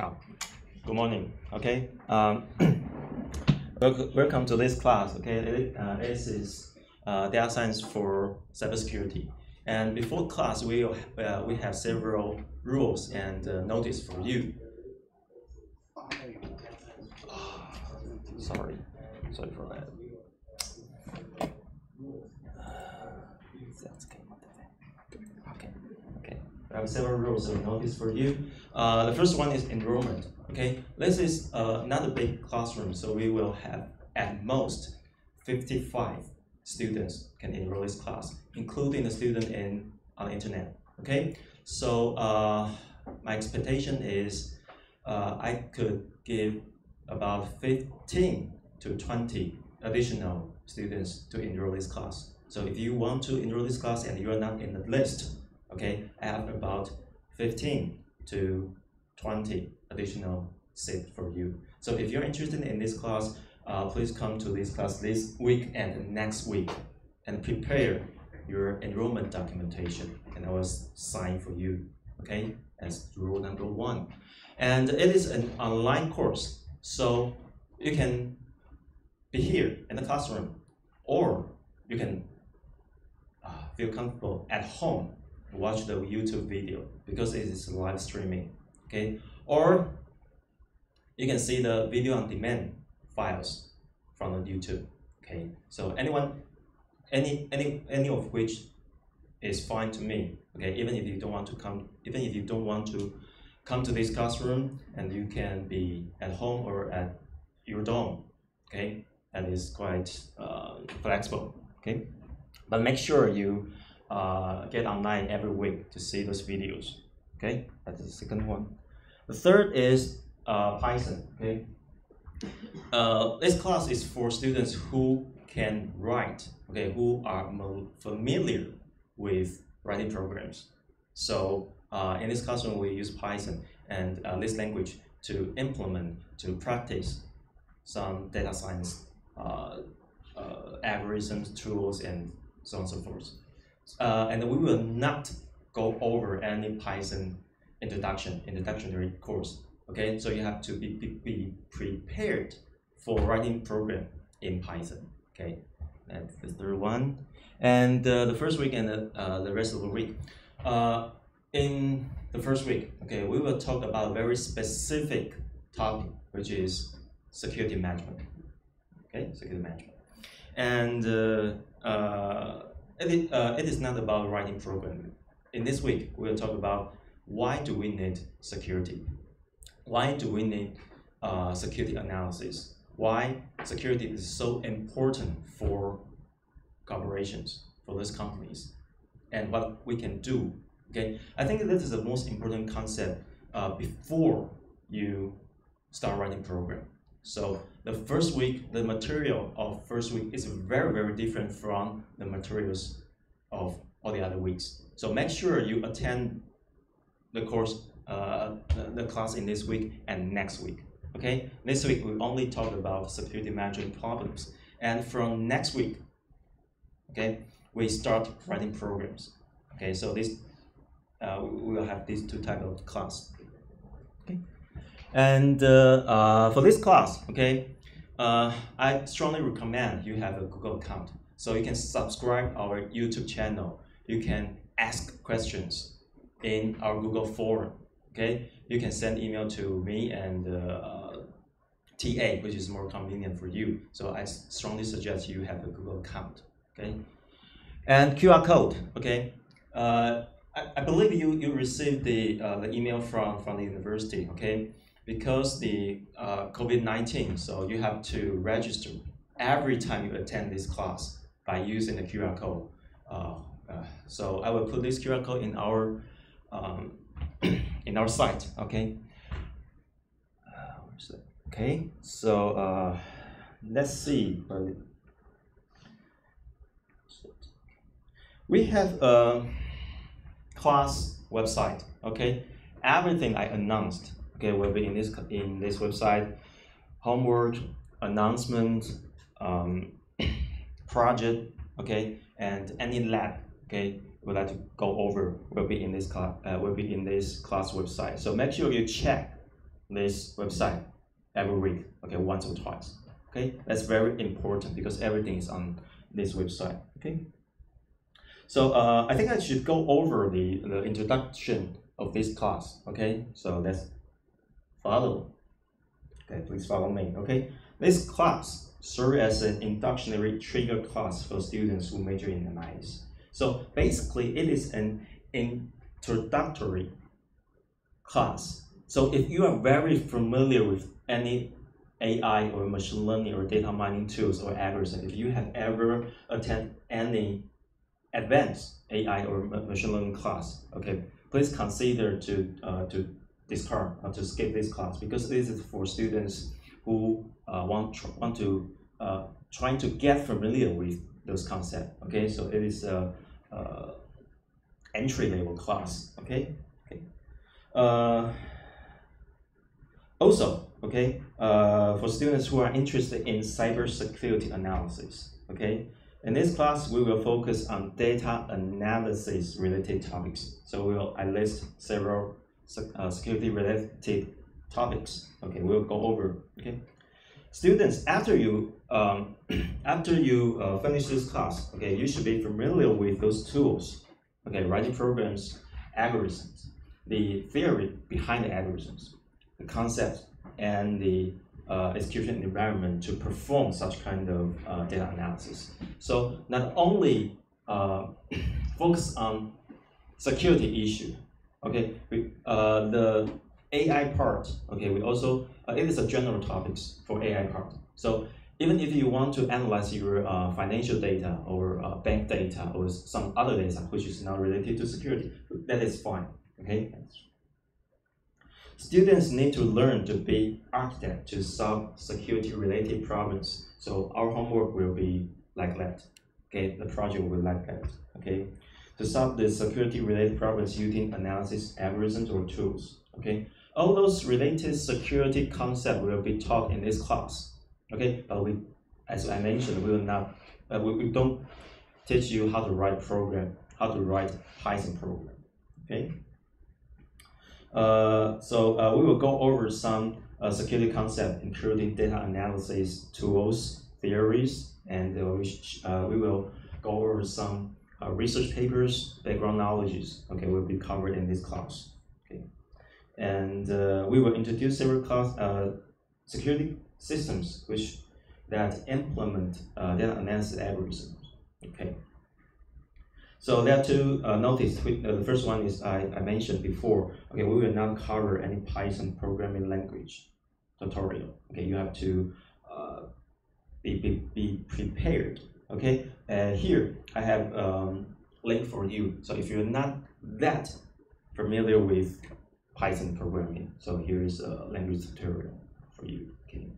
Oh, good morning. Okay. Welcome to this class. Okay, this is data science for cybersecurity. And before class, we have several rules and notice for you. Sorry for that. Okay. I have several rules and notice for you. The first one is enrollment. Okay, this is not a big classroom, so we will have at most 55 students can enroll this class, including the student on the internet. Okay, so my expectation is I could give about 15 to 20 additional students to enroll this class. So if you want to enroll this class and you are not in the list, okay, I have about 15 to 20 additional seats for you. So if you're interested in this class, please come to this class this week and next week and prepare your enrollment documentation, and I will sign for you, okay, as rule number 1. And it is an online course, so you can be here in the classroom, or you can feel comfortable at home watch the YouTube video because it is live streaming, okay? Or you can see the video on demand files from the YouTube, okay? So any of which is fine to me, okay? Even if you don't want to come to this classroom, and you can be at home or at your dorm, okay? That is quite flexible, okay? But make sure you get online every week to see those videos, okay? That's the second one. The third is Python, okay? This class is for students who can write, okay, who are familiar with writing programs. So in this classroom, we use Python and this language to practice some data science algorithms, tools, and so on and so forth. And we will not go over any Python introductory course. Okay, so you have to be prepared for writing program in Python. Okay, that's the third one. And the first week and the rest of the week. In the first week, okay, we will talk about a very specific topic, which is security management. Okay, security management. And it is not about writing program. In this week, we'll talk about why do we need security? Why do we need security analysis? Why security is so important for corporations, for those companies, and what we can do. Okay, I think this is the most important concept before you start writing program. So the first week, the material of first week is very, very different from the materials of all the other weeks. So make sure you attend the course, the class in this week and next week. Okay, this week we only talk about security management problems, and from next week, okay, we start writing programs. Okay, so this we will have these two types of class. Okay. And for this class, okay, I strongly recommend you have a Google account. So you can subscribe our YouTube channel. You can ask questions in our Google forum. Okay, you can send email to me and TA, which is more convenient for you. So I strongly suggest you have a Google account. Okay, and QR code. Okay, I believe you received the email from the university. Okay. Because the COVID-19, so you have to register every time you attend this class by using the QR code. So I will put this QR code in our site. Okay. Okay. So let's see. We have a class website. Okay. Everything I announced, okay, will be in this website. Homework, announcement, project, okay, and any lab, okay, would like to go over will be in this class website. So make sure you check this website every week, okay, once or twice. Okay, that's very important because everything is on this website. Okay, so I think I should go over the introduction of this class. Okay, so let's follow. Okay, please follow me. Okay, this class serves as an inductionary trigger class for students who major in MIS. So basically, it is an introductory class. So if you are very familiar with any AI or machine learning or data mining tools or algorithms, if you have ever attended any advanced AI or machine learning class, okay, please consider to discard or to skip this class because this is for students who want to trying to get familiar with those concepts. Okay, so it is a entry level class. Okay, okay. Also, okay, for students who are interested in cybersecurity analysis, okay, in this class we will focus on data analysis related topics. So I list several security related topics. Okay, we'll go over. Okay, students, after you finish this class, okay, you should be familiar with those tools. Okay, writing programs, algorithms, the theory behind the algorithms, the concept, and the execution environment to perform such kind of data analysis. So not only focus on security issue, okay, the AI part, okay, we also, it is a general topics for AI part. So even if you want to analyze your financial data or bank data or some other data which is not related to security, that is fine, okay? Students need to learn to be architect to solve security related problems. So our homework will be like that, okay? The project will be like that, okay? To solve the security related problems using analysis algorithms or tools, okay? All those related security concepts will be taught in this class, okay? But we, as I mentioned, we will not, we don't teach you how to write program, how to write Python program, okay? So we will go over some security concepts, including data analysis tools, theories, and we will go over some research papers, background knowledges. Okay, will be covered in this class. Okay, and we will introduce several class security systems that implement data analysis algorithms. Okay. So there are two notice. The first one is I mentioned before. Okay, we will not cover any Python programming language tutorial. Okay, you have to be prepared. Okay, here I have link for you. So if you're not that familiar with Python programming, so here is a language tutorial for you. Okay.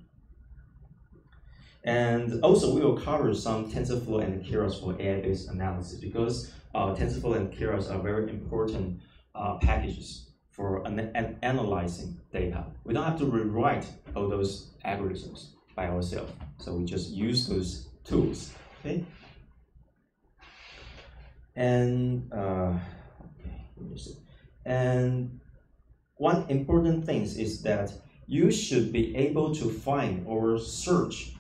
And also, we will cover some TensorFlow and Keras for AI-based analysis because TensorFlow and Keras are very important packages for analyzing data. We don't have to rewrite all those algorithms by ourselves, so we just use those tools. Okay. And and one important thing is that you should be able to find or search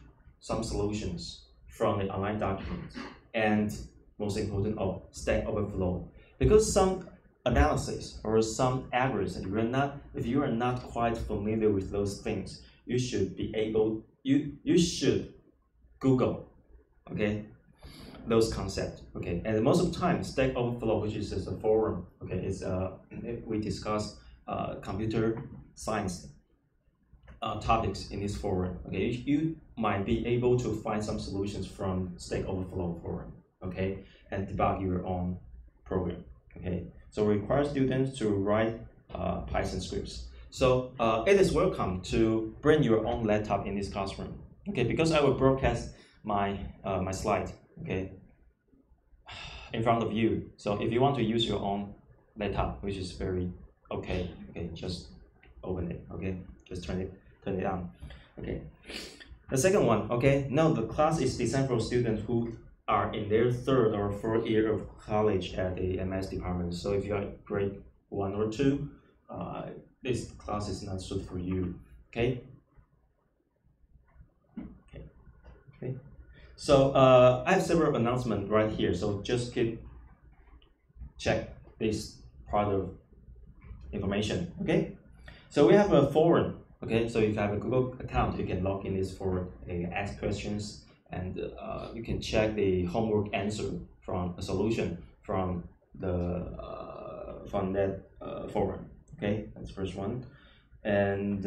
some solutions from the online documents, and most important, Stack Overflow. Because some analysis or some algorithm, if you are not quite familiar with those things, you should be able, you should Google, okay, those concepts, okay. And most of the time, Stack Overflow, which is a forum, okay, is we discuss computer science topics in this forum. Okay, you might be able to find some solutions from Stack Overflow forum, okay, and debug your own program. Okay, so require students to write Python scripts. So it is welcome to bring your own laptop in this classroom. Okay, because I will broadcast my my slide. Okay, in front of you. So if you want to use your own laptop, which is very okay, just open it. Okay, just turn it on. Okay. The second one, okay, now the class is designed for students who are in their third or fourth year of college at the MS department. So if you are grade 1 or 2, this class is not suited for you. Okay. Okay. So I have several announcements right here. So just check this part of information. Okay. So we have a forum. Okay. So if you have a Google account, you can log in this forum and ask questions, and you can check the homework answer from a solution from that forum. Okay, that's the first one. And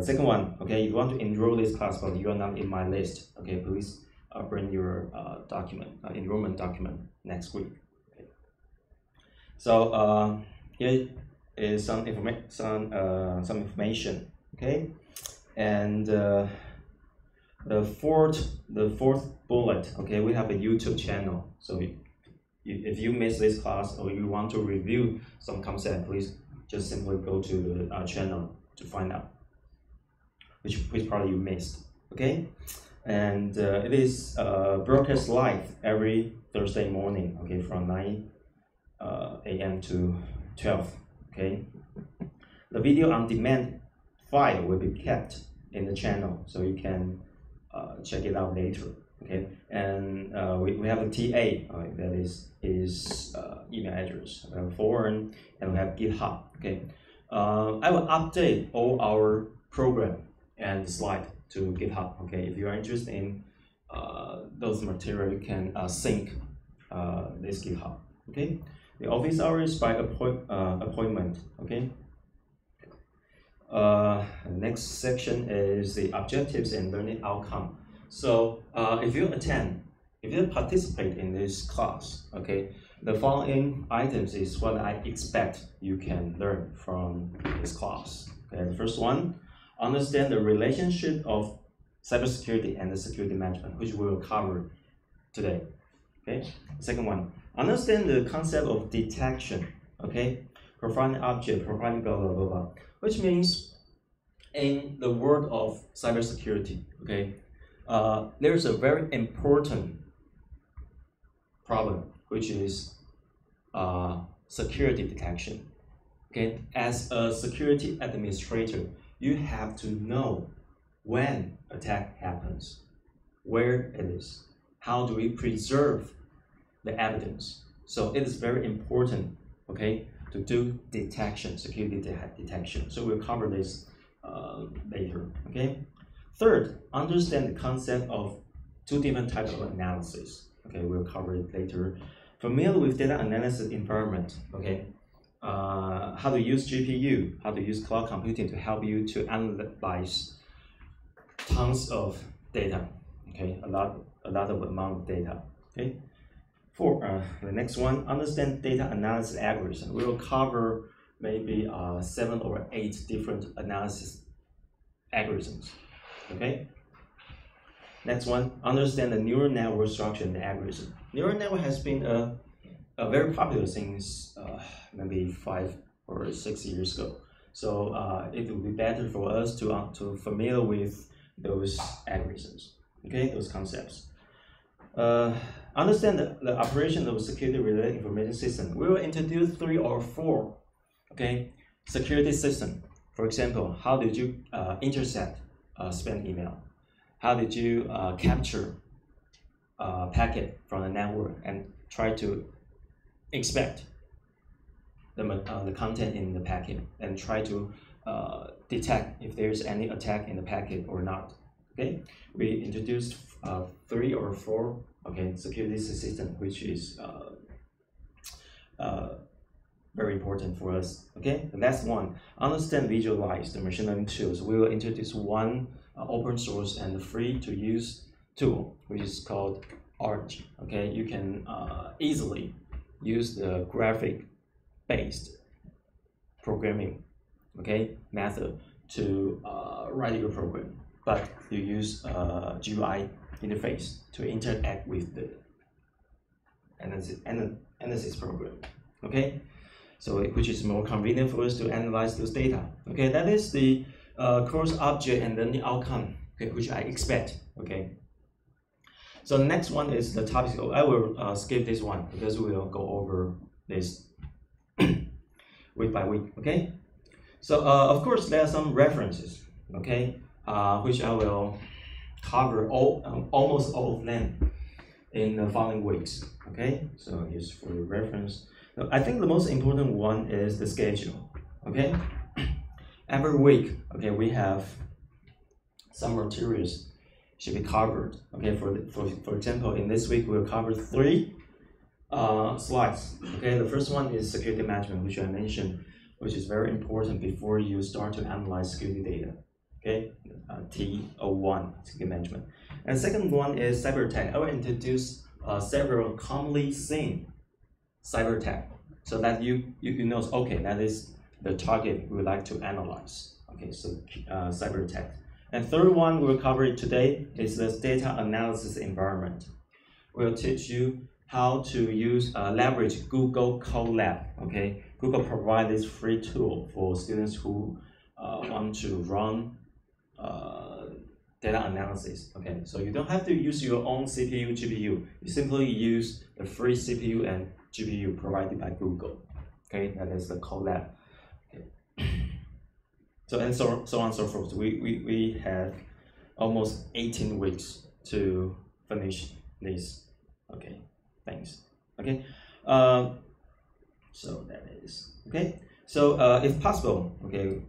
second one, okay, if you want to enroll this class but you are not in my list, okay, please bring your enrollment document next week. Okay. So here is some information, okay, and the fourth bullet, okay, we have a YouTube channel. So if you miss this class or you want to review some concept, please just simply go to the channel to find out which part you missed. Okay, and it is broadcast live every Thursday morning. Okay, from 9 a.m. to 12. Okay, the video on demand file will be kept in the channel, so you can check it out later. Okay, and we have a TA, that is his email address. We have a forum, and we have GitHub. Okay, I will update all our program and slide to GitHub. Okay, if you are interested in those material, you can sync this GitHub. Okay, the office hours by appointment. Okay. Next section is the objectives and learning outcome. So if you participate in this class, okay, the following items is what I expect you can learn from this class. Okay, the first one, understand the relationship of cybersecurity and the security management, which we will cover today. Okay, the second one, understand the concept of detection. Okay, profiling object, profiling blah blah blah blah, which means in the world of cybersecurity, okay, there's a very important problem, which is security detection. Okay, as a security administrator, you have to know when attack happens, where it is, how do we preserve the evidence. So it is very important, okay, to do detection, security detection. So we'll cover this later. Okay. Third, understand the concept of two different types of analysis. Okay, we'll cover it later. Familiar with data analysis environment. Okay, how to use GPU, how to use cloud computing to help you to analyze tons of data. Okay, a lot of amount of data. Okay. For the next one, understand data analysis algorithm. We will cover maybe 7 or 8 different analysis algorithms. Okay. Next one, understand the neural network structure and the algorithm. Neural network has been very popular since maybe 5 or 6 years ago. So it will be better for us to familiar with those algorithms. Okay, those concepts. Understand the operation of a security-related information system. We will introduce 3 or 4, okay, security system. For example, how did you intercept spam email? How did you capture a packet from the network and try to inspect the content in the packet and try to detect if there's any attack in the packet or not? Okay, we introduced 3 or 4, okay, security system, which is very important for us. Okay, the last one, understand, visualize the machine learning tools. We will introduce one open source and free to use tool, which is called Arch. Okay, you can easily use the graphic based programming, okay, method to write your program, but you use GUI interface to interact with the analysis program. Okay, so which is more convenient for us to analyze those data. Okay, that is the course object and then the outcome, okay, which I expect. Okay, so the next one is the topic. I will skip this one because we will go over this week by week. Okay, So of course there are some references, okay, which I will cover almost all of them in the following weeks. Okay, so here's for your reference. Now, I think the most important one is the schedule. Okay, every week, okay, we have some materials should be covered. Okay, for example, in this week we'll cover 3 slides. Okay, the first one is security management, which I mentioned, which is very important before you start to analyze security data. Okay, T01, security management. And the second one is cyber attack. I will introduce several commonly seen cyber attack, so that you know, okay, that is the target we would like to analyze. Okay, so cyber attack. And third one we'll cover it today is the data analysis environment. We'll teach you how to use leverage Google Colab. Okay, Google provides this free tool for students who want to run data analysis. Okay, so you don't have to use your own CPU, GPU. You simply use the free CPU and GPU provided by Google. Okay, that is the Colab. Okay. So and so on and so forth. We have almost 18 weeks to finish this. Okay, thanks. Okay, so that is okay. So if possible, okay,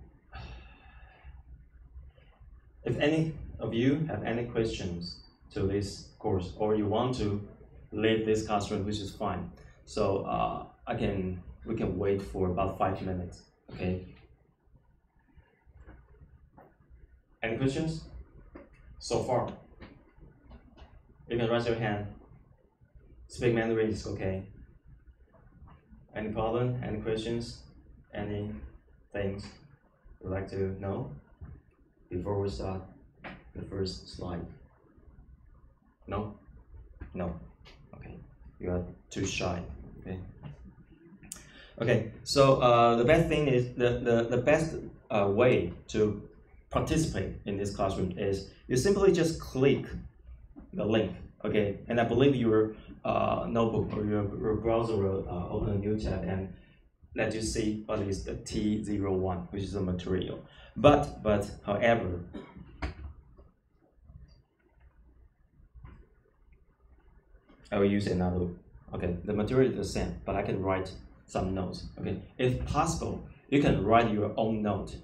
if any of you have any questions to this course, or you want to leave this classroom, which is fine. So we can wait for about 5 minutes. Okay. Any questions so far? You can raise your hand. Speak Mandarin is okay. Any problem? Any questions? Any things you'd like to know before we start the first slide? No? No. Okay. You are too shy. Okay. Okay. So the best thing is the best way to participate in this classroom is you simply just click the link. Okay, and I believe your notebook or your browser will open a new tab and let you see what is the T01, which is the material. But however, I will use another. Okay, the material is the same, but I can write some notes. Okay, if possible, you can write your own note.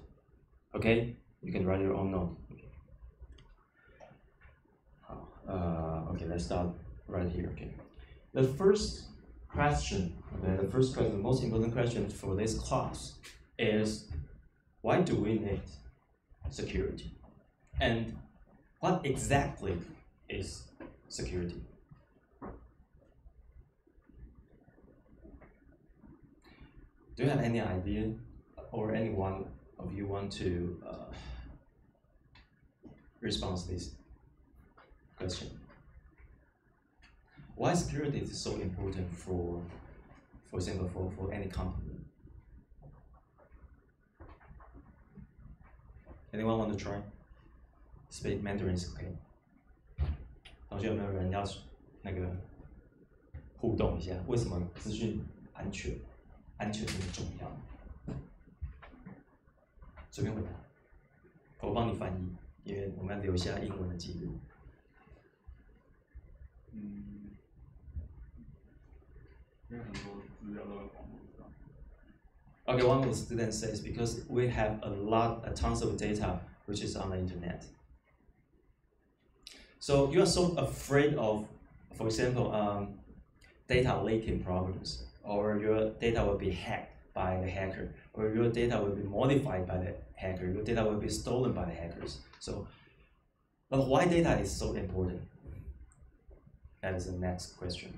Okay, you can write your own note. Okay, let's start right here. Okay, the first question, the most important question for this class is, why do we need security? And what exactly is security? Do you have any idea, or any one of you want to respond to this question? Why security is so important for example, for any company? Anyone want to try? Speak Mandarin is okay. 同学有没有人要那个互动一下？为什么资讯安全这么重要？随便回答，我帮你翻译，因为我们要留下英文的记录。因为很多资料都在网络上。Okay, one of the students says because we have tons of data which is on the internet. So you are so afraid of, for example, data leaking problems, or your data will be hacked by the hacker, or your data will be modified by the hacker, your data will be stolen by the hackers. So, but why data is so important? That is the next question.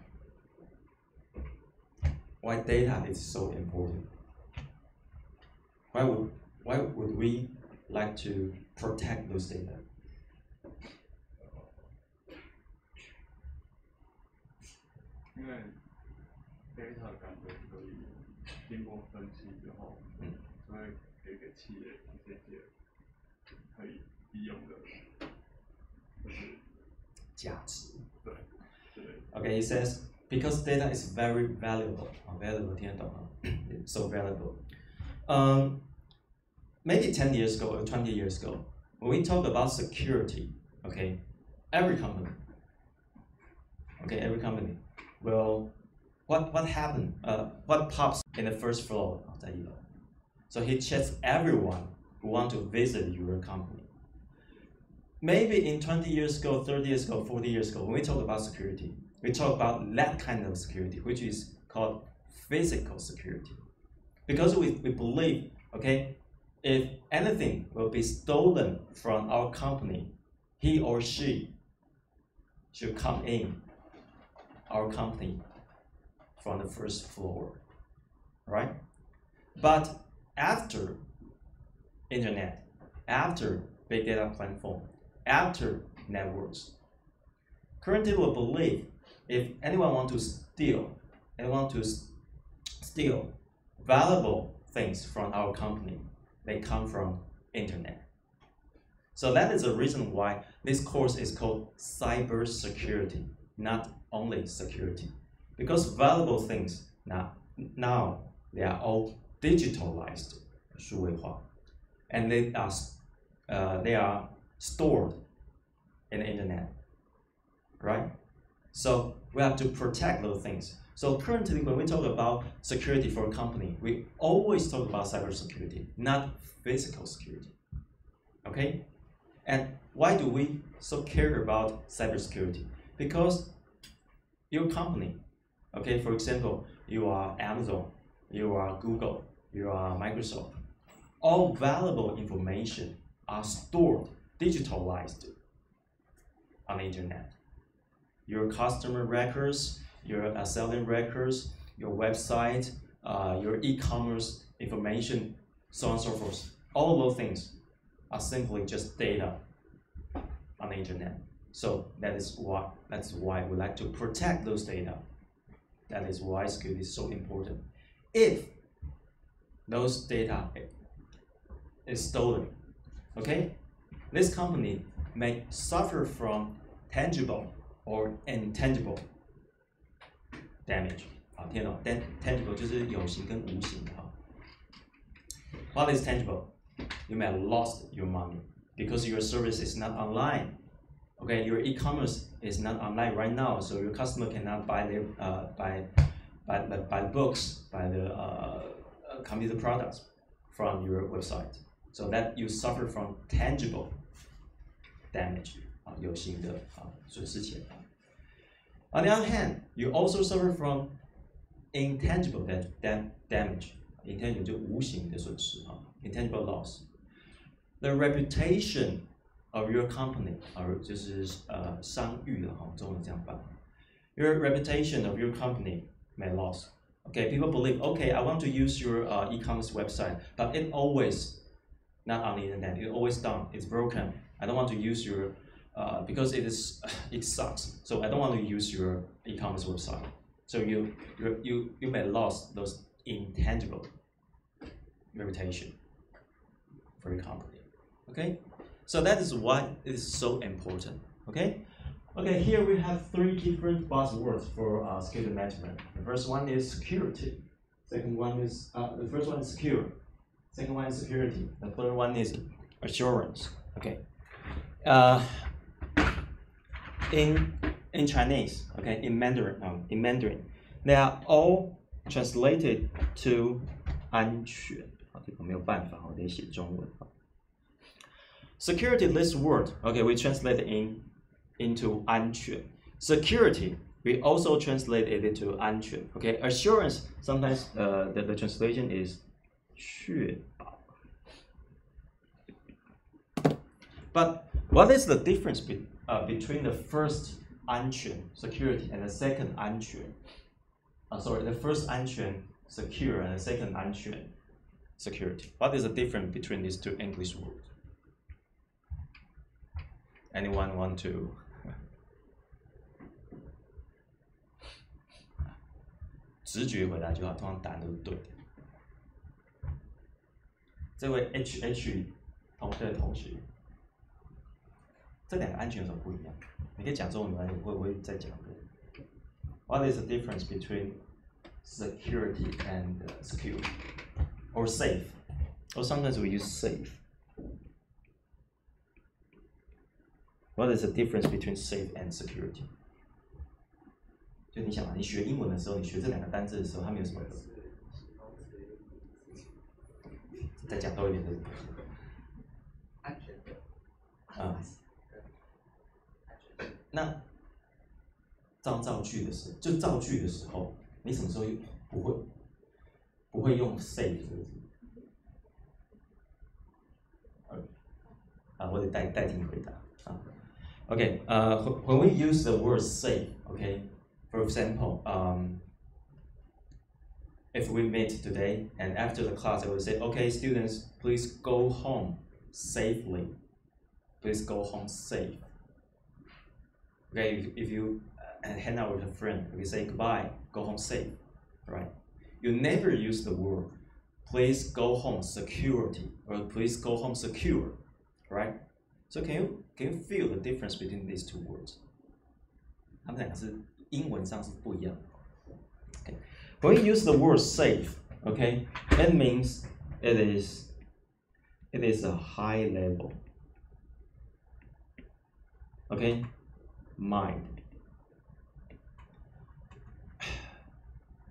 Why data is so important? Why would we like to protect those data? 因为 data 感觉可以经过分析之后，就会给企业这些可以利用的，就是价值。对。Okay, he says because data is very valuable. Valuable 听得懂吗？ So valuable. maybe 10 years ago or 20 years ago, when we talk about security, okay, every company will, what happened, what pops in the first floor of the email. So he checks everyone who want to visit your company. Maybe in 20 years ago, 30 years ago, 40 years ago, when we talk about security, we talk about that kind of security, which is called physical security. Because we believe, okay, if anything will be stolen from our company, he or she should come in our company from the first floor, right? But after internet, after big data platform, after networks, current people believe if anyone want to steal valuable things from our company, they come from internet. So that is the reason why this course is called cybersecurity, not only security. Because valuable things now they are all digitalized, 数位化, and they are stored in the internet, right? So we have to protect those things. So currently, when we talk about security for a company, we always talk about cybersecurity, not physical security. Okay? And why do we so care about cybersecurity? Because your company, okay, for example, you are Amazon, you are Google, you are Microsoft, all valuable information are stored, digitalized on the internet. Your customer records, your selling records, your website, your e-commerce information, so on and so forth. All of those things are simply just data on the internet. So that's why we like to protect those data. That is why security is so important. If those data is stolen, okay, this company may suffer from tangible or intangible damage. 听懂 tangible 就是有形跟无形的。What is tangible? You may have lost your money because your service is not online. Okay, your e-commerce is not online right now, so your customer cannot buy their buy books, buy the computer products from your website. So that you suffer from tangible damage, 有形的损失钱。On the other hand, you also suffer from intangible damage. Intangible 就无形的损失，intangible loss. The reputation of your company, 就是商誉的中文这样办。Your reputation of your company may loss. Okay, people believe, okay, I want to use your e-commerce website, but it always not on the internet. It's always down. It's broken. I don't want to use your because it sucks. So I don't want to use your e-commerce website. So you may lose those intangible reputation for your company. Okay, so that is why it is so important. Okay, here we have three different buzzwords for security management. The first one is security. Second one is the first one is secure. Second one is security. The third one is assurance. Okay. In Chinese, okay, in Mandarin, they are all translated to 安全。这个没有办法，我得写中文。Security, this word, okay, we translate it into 安全. Security, we also translate it into 安全. Okay, assurance, sometimes the translation is 确保. But what is the difference between the first 安全 security and the second 安全? The first 安全 secure and the second 安全 security. What is the difference between these two English words? Anyone want to? 直觉回答就好，通常答案都是对的。这位 HH 同学的同学，这两个安全有什么不一样？你可以讲中文吗？我会再讲。What is the difference between security and secure or safe? or sometimes we use safe. What is the difference between safe and security? 就你想嘛，你学英文的时候，你学这两个单字的时候，它们有什么？再讲多一点的。安全的。那造句的时候，就造句的时候，你什么时候不会用 safe 这个字？我得代替你回答啊。Okay, when we use the word safe, okay, for example, if we meet today and after the class, I will say, okay, students, please go home safely. Please go home safe. Okay, if you hang out with a friend, we say goodbye, go home safe, right? You never use the word, please go home security, or please go home secure, right? So can you feel the difference between these two words? 它们两个是英文上是不一样的。Okay. When we use the word safe, okay, that means it is a high level. Okay, mind,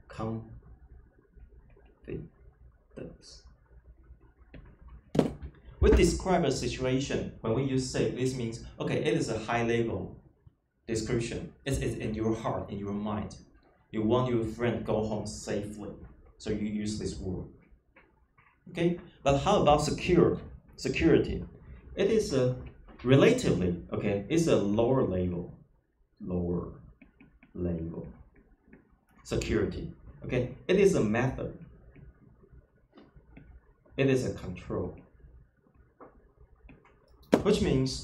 confidence. We describe a situation when we use safe. This means, okay, it is a high level description. It's in your heart, in your mind. You want your friend go home safely, so you use this word. Okay, but how about security? It is a relatively, okay, it's a lower level security. Okay, it is a method. It is a control. Which means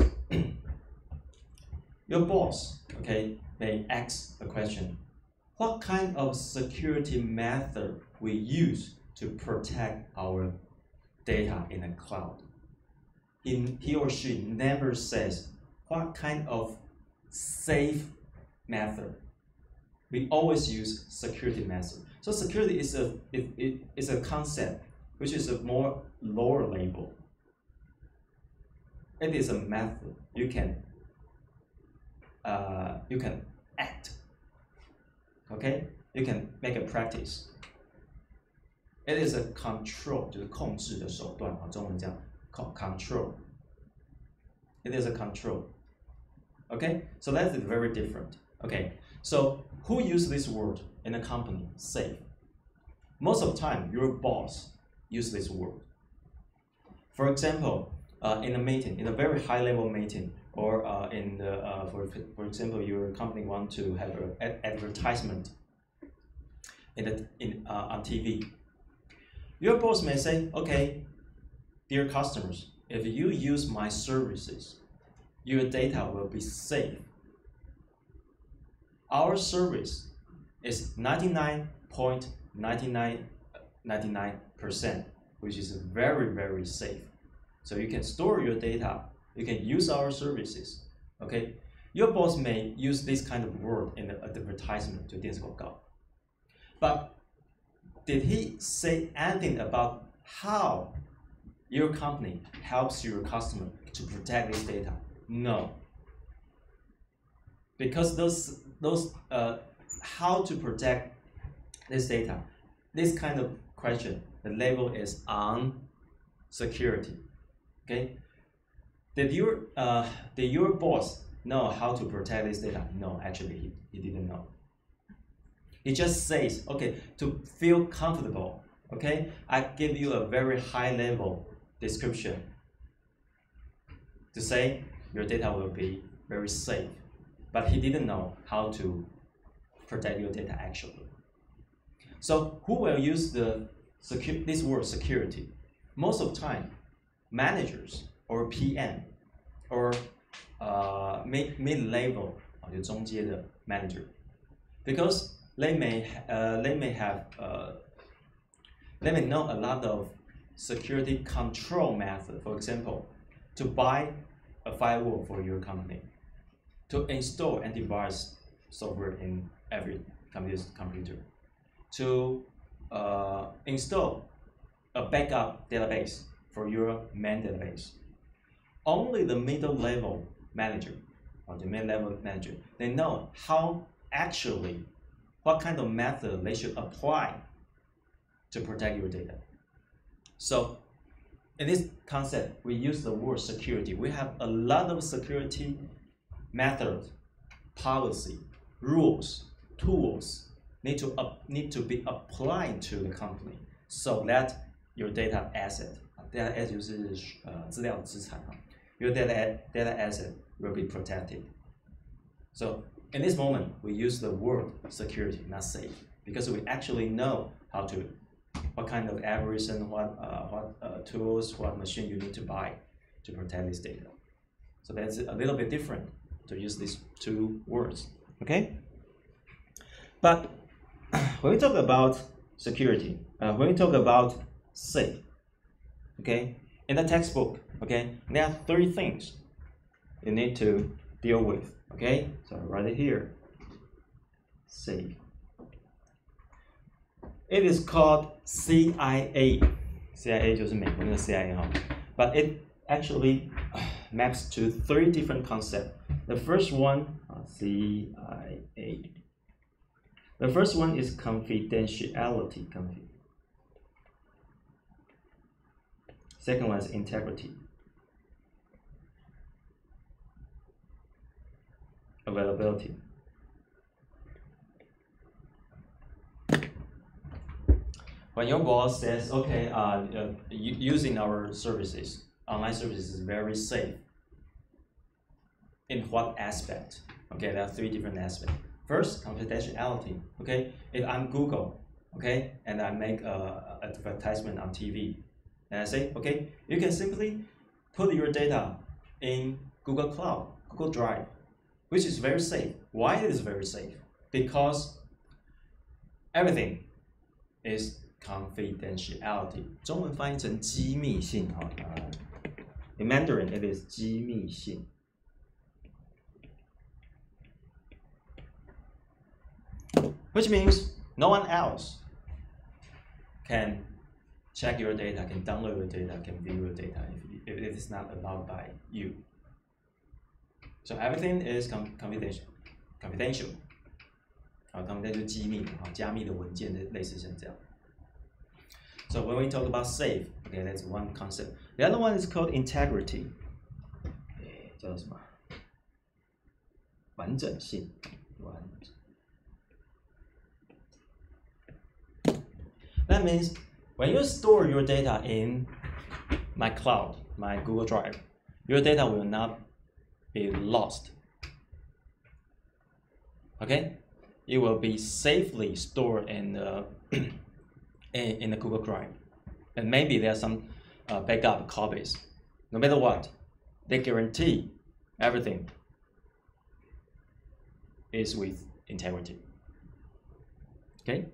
your boss, okay, may ask a question. What kind of security method we use to protect our data in the cloud? He or she never says what kind of safe method. We always use security method. So security is a concept which is a more lower level. It is a method you can act. Okay, you can make a practice. It is a control, 就是控制的手段啊，中文讲 control. It is a control. Okay, so that's very different. Okay, so who uses this word in a company? Safe. Most of the time, your boss uses this word. For example, in a meeting, in a very high-level meeting, or in the for example, your company want to have an advertisement on TV. Your boss may say, "Okay, dear customers, if you use my services, your data will be safe. Our service is 99.9999%, which is very, very safe. So you can store your data, you can use our services." Okay, your boss may use this kind of word in the advertisement 就电视广告 but did he say anything about how your company helps your customer to protect this data? No. Because those how to protect this data, this kind of question, the label is on security. Okay. Did your boss know how to protect this data? No, actually he didn't know. He just says, okay, to feel comfortable, okay, I give you a very high level description to say your data will be very safe. But he didn't know how to protect your data actually. So who will use this word security? Most of the time, managers or PM or mid-level 就中阶的 manager, because they may know a lot of security control method. For example, to buy a firewall for your company, to install antivirus software in every computer, to install a backup database for your main database. Only the middle level manager or the main level manager, they know how actually, what kind of method they should apply to protect your data. So in this concept, we use the word security. We have a lot of security methods, policy, rules, tools need to be applied to the company so that your data asset, data asset 就是资料资产啊 your data asset will be protected. So in this moment, we use the word security, not safe, because we actually know how to, what kind of algorithm, what tools, what machine you need to buy to protect this data. So that's a little bit different to use these two words, okay? But when we talk about security, when we talk about safe, okay, in the textbook, okay, there are 3 things you need to deal with, okay? So write it here, safe. It is called CIA. CIA 就是美国那个 CIA 哈 but it actually maps to 3 different concepts. The first one, CIA. The first one is confidentiality. Second one is integrity. Availability. When your boss says, okay, using our services, online services is very safe. In what aspect? Okay, there are 3 different aspects. First, confidentiality. Okay, if I'm Google, okay, and I make an advertisement on TV, and I say, okay, you can simply put your data in Google Cloud, Google Drive, which is very safe. Why it is very safe? Because everything is confidentiality. 中文翻译成机密性哈，in Mandarin it is 机密性。Which means no one else can check your data, can download your data, can view your data if it is not allowed by you. So everything is confidential. Confidential 机密加密的文件类似像这样。So when we talk about safe, okay, that's one concept. The other one is called integrity. 叫什么？完整性。That means when you store your data in my cloud, my Google Drive, your data will not be lost. Okay? It will be safely stored in the in the Google Drive. And maybe there are some backup copies. No matter what, they guarantee everything is with integrity. Okay?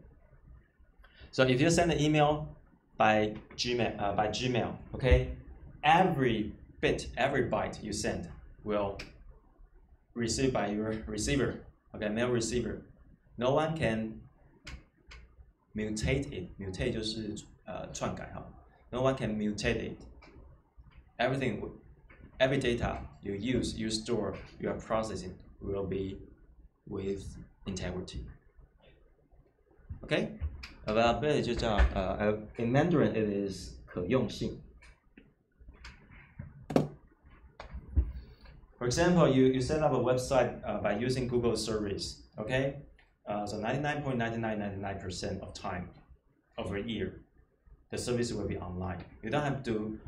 So if you send an email by Gmail, okay, every bit, every byte you send will receive by your receiver, okay, mail receiver. No one can mutate it. Mutate 就是篡改哈。No one can mutate it. Everything, every data you use, you store, you are processing will be with integrity. Okay? Availability 就叫in Mandarin it is 可用性。For example, you set up a website by using Google service, okay? So 99.9999% of time over a year, the service will be online. You don't have to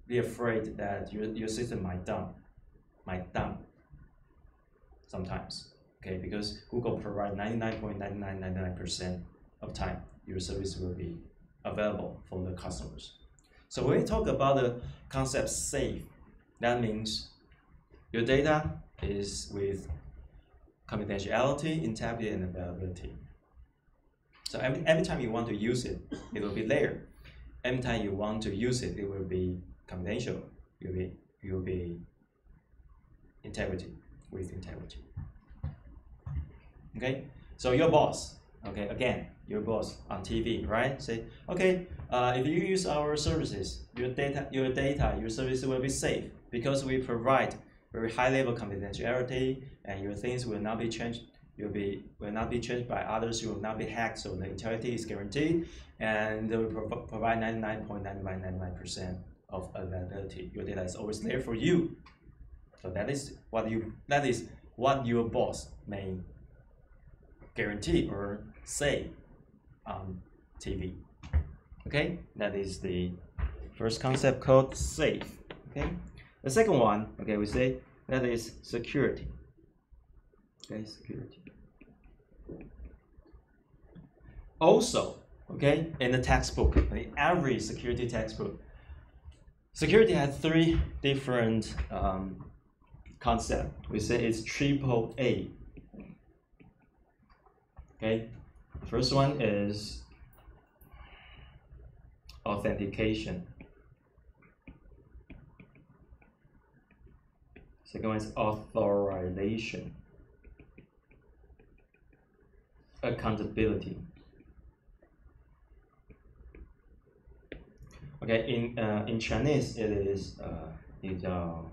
be afraid that your system might down sometimes. Okay, because Google provides 99.9999% of time your service will be available for the customers. So when we talk about the concept safe, that means your data is with confidentiality, integrity, and availability. So every time you want to use it, it will be there. Every time you want to use it, it will be confidential. It will be integrity, with integrity. Okay, so your boss, Okay, again, your boss on TV, right? Say, okay, if you use our services, your services will be safe because we provide very high level confidentiality, and your things will not be changed. Will not be changed by others. You will not be hacked, so the integrity is guaranteed, and we provide 99.99% of availability. Your data is always there for you. So that is what your boss may guarantee or say on TV. Okay, that is the first concept called safe. Okay, the second one, okay, we say that is security. Okay, security. Also, okay, in the textbook, in every security textbook, security has three different concepts. We say it's triple A. Okay, the first one is authentication. Second one is authorization. Accountability. Okay, in Chinese it is 也叫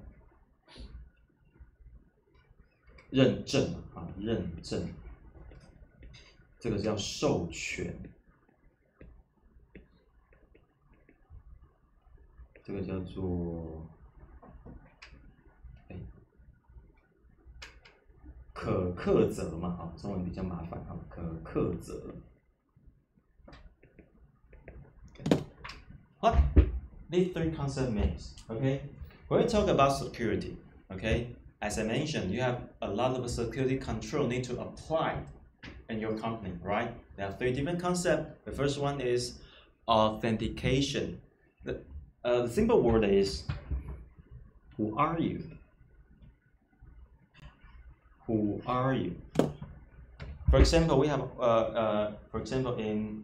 认证啊，认证，这个叫授权，这个叫做可克责嘛，哈，中文比较麻烦哈，可克责。What these three concepts means? Okay, when we talk about security, okay, as I mentioned, you have a lot of security control need to apply in your company, right? There are three different concepts. The first one is authentication. The simple word is, who are you? Who are you? For example, we have, for example, in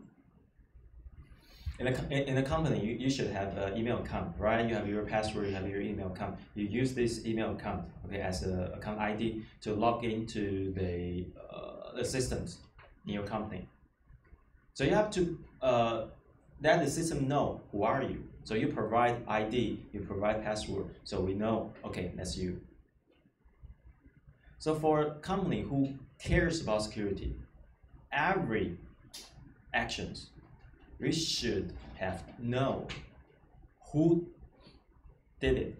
a company, you should have an email account, right? You have your password, you have your email account. You use this email account, okay, as an account ID to log into the systems in your company. So you have to let the system know who are you. So you provide ID, you provide password, so we know, okay, that's you. So for a company who cares about security, every actions, we should have know who did it.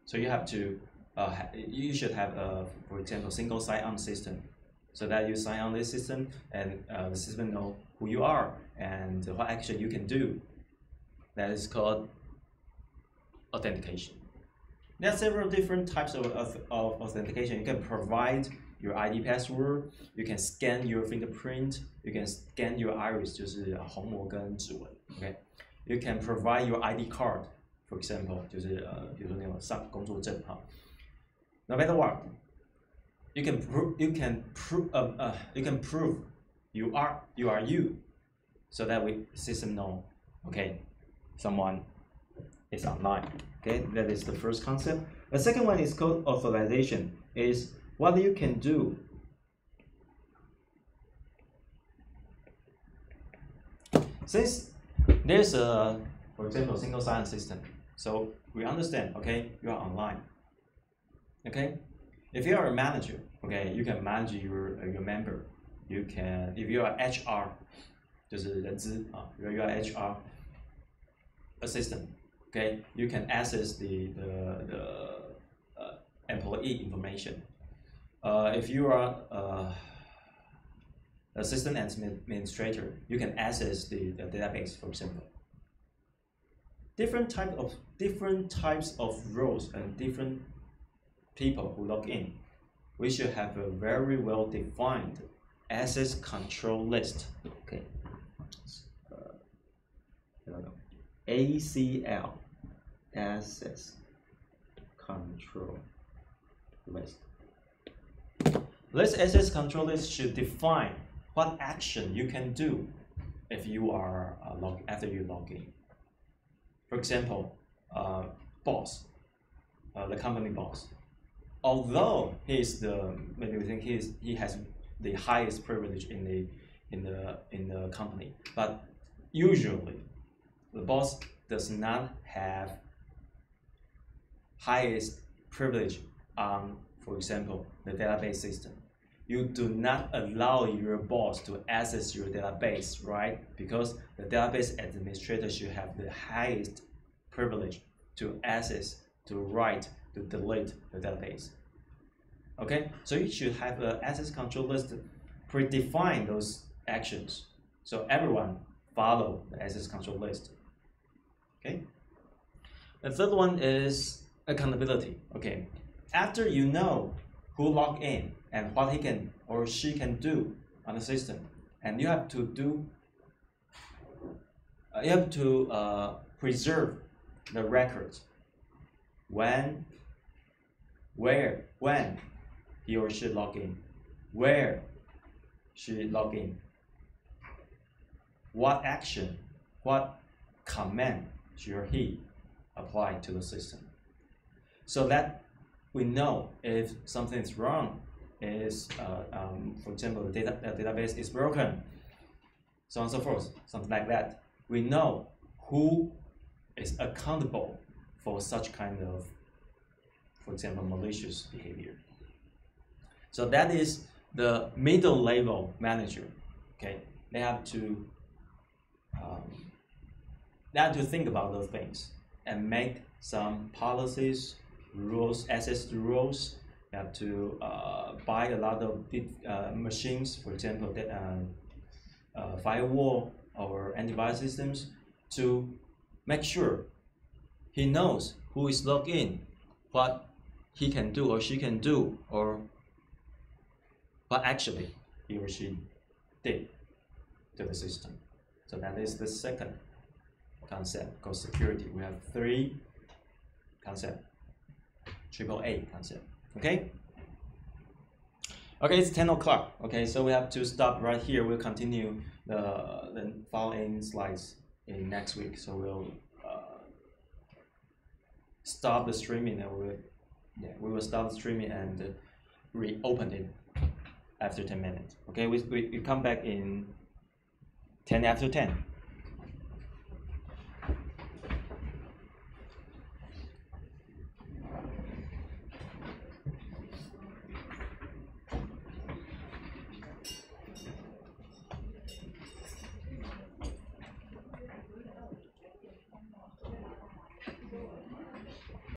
So you have to, you should have, for example, single sign-on system, so that you sign on this system and the system know who you are and what action you can do. That is called authentication. There are several different types of authentication. You can provide your ID password, you can scan your fingerprint, you can scan your iris, 就是虹膜跟指纹 ，OK。You can provide your ID card, for example， 就是比如说那种上工作证哈。No matter what, you can prove you are you, so that we system know, okay, someone is online. Okay, that is the first concept. The second one is called authorization. Is what you can do. Since there's a, for example, single sign-on system, so we understand. Okay, you are online. Okay, if you are a manager, okay, you can manage your member. You can, if you are HR, 就是人资啊， if you are HR assistant. Okay, you can access the employee information. If you are assistant administrator, you can access the database, for example. Different types of roles and different people who log in. We should have a very well defined access control list. Okay. ACL, access control list. This access control list should define what action you can do if you are after you log in. For example, boss, the company boss. Although maybe we think he has the highest privilege in the company. But usually, the boss does not have highest privilege on, for example, the database system. You do not allow your boss to access your database, right? Because the database administrator should have the highest privilege to access, to write, to delete the database. Okay, so you should have an access control list, predefine those actions, so everyone follow the access control list. Okay. The third one is accountability. Okay, after you know who logged in and what he can or she can do on the system, and you have to do, preserve the records. When he or she log in, where she log in, what action, what command she or he apply to the system, so that we know if something is wrong, is for example the database is broken, so on and so forth, something like that. We know who is accountable for such kind of, for example, malicious behavior. So that is the middle level manager. Okay, they have to think about those things and make some policies, rules, access rules. They have to buy a lot of machines, for example, firewall or antivirus systems, to make sure he knows who is logged in, what he can do or she can do, or what actually he or she did to the system. So that is the second concept called security. We have three concepts, AAA concept. Okay? Okay, it's 10 o'clock. Okay, so we have to stop right here. We'll continue the following slides in next week. So we'll stop the streaming, and we will stop the streaming and reopen it after 10 minutes. Okay, we come back in 10 after 10.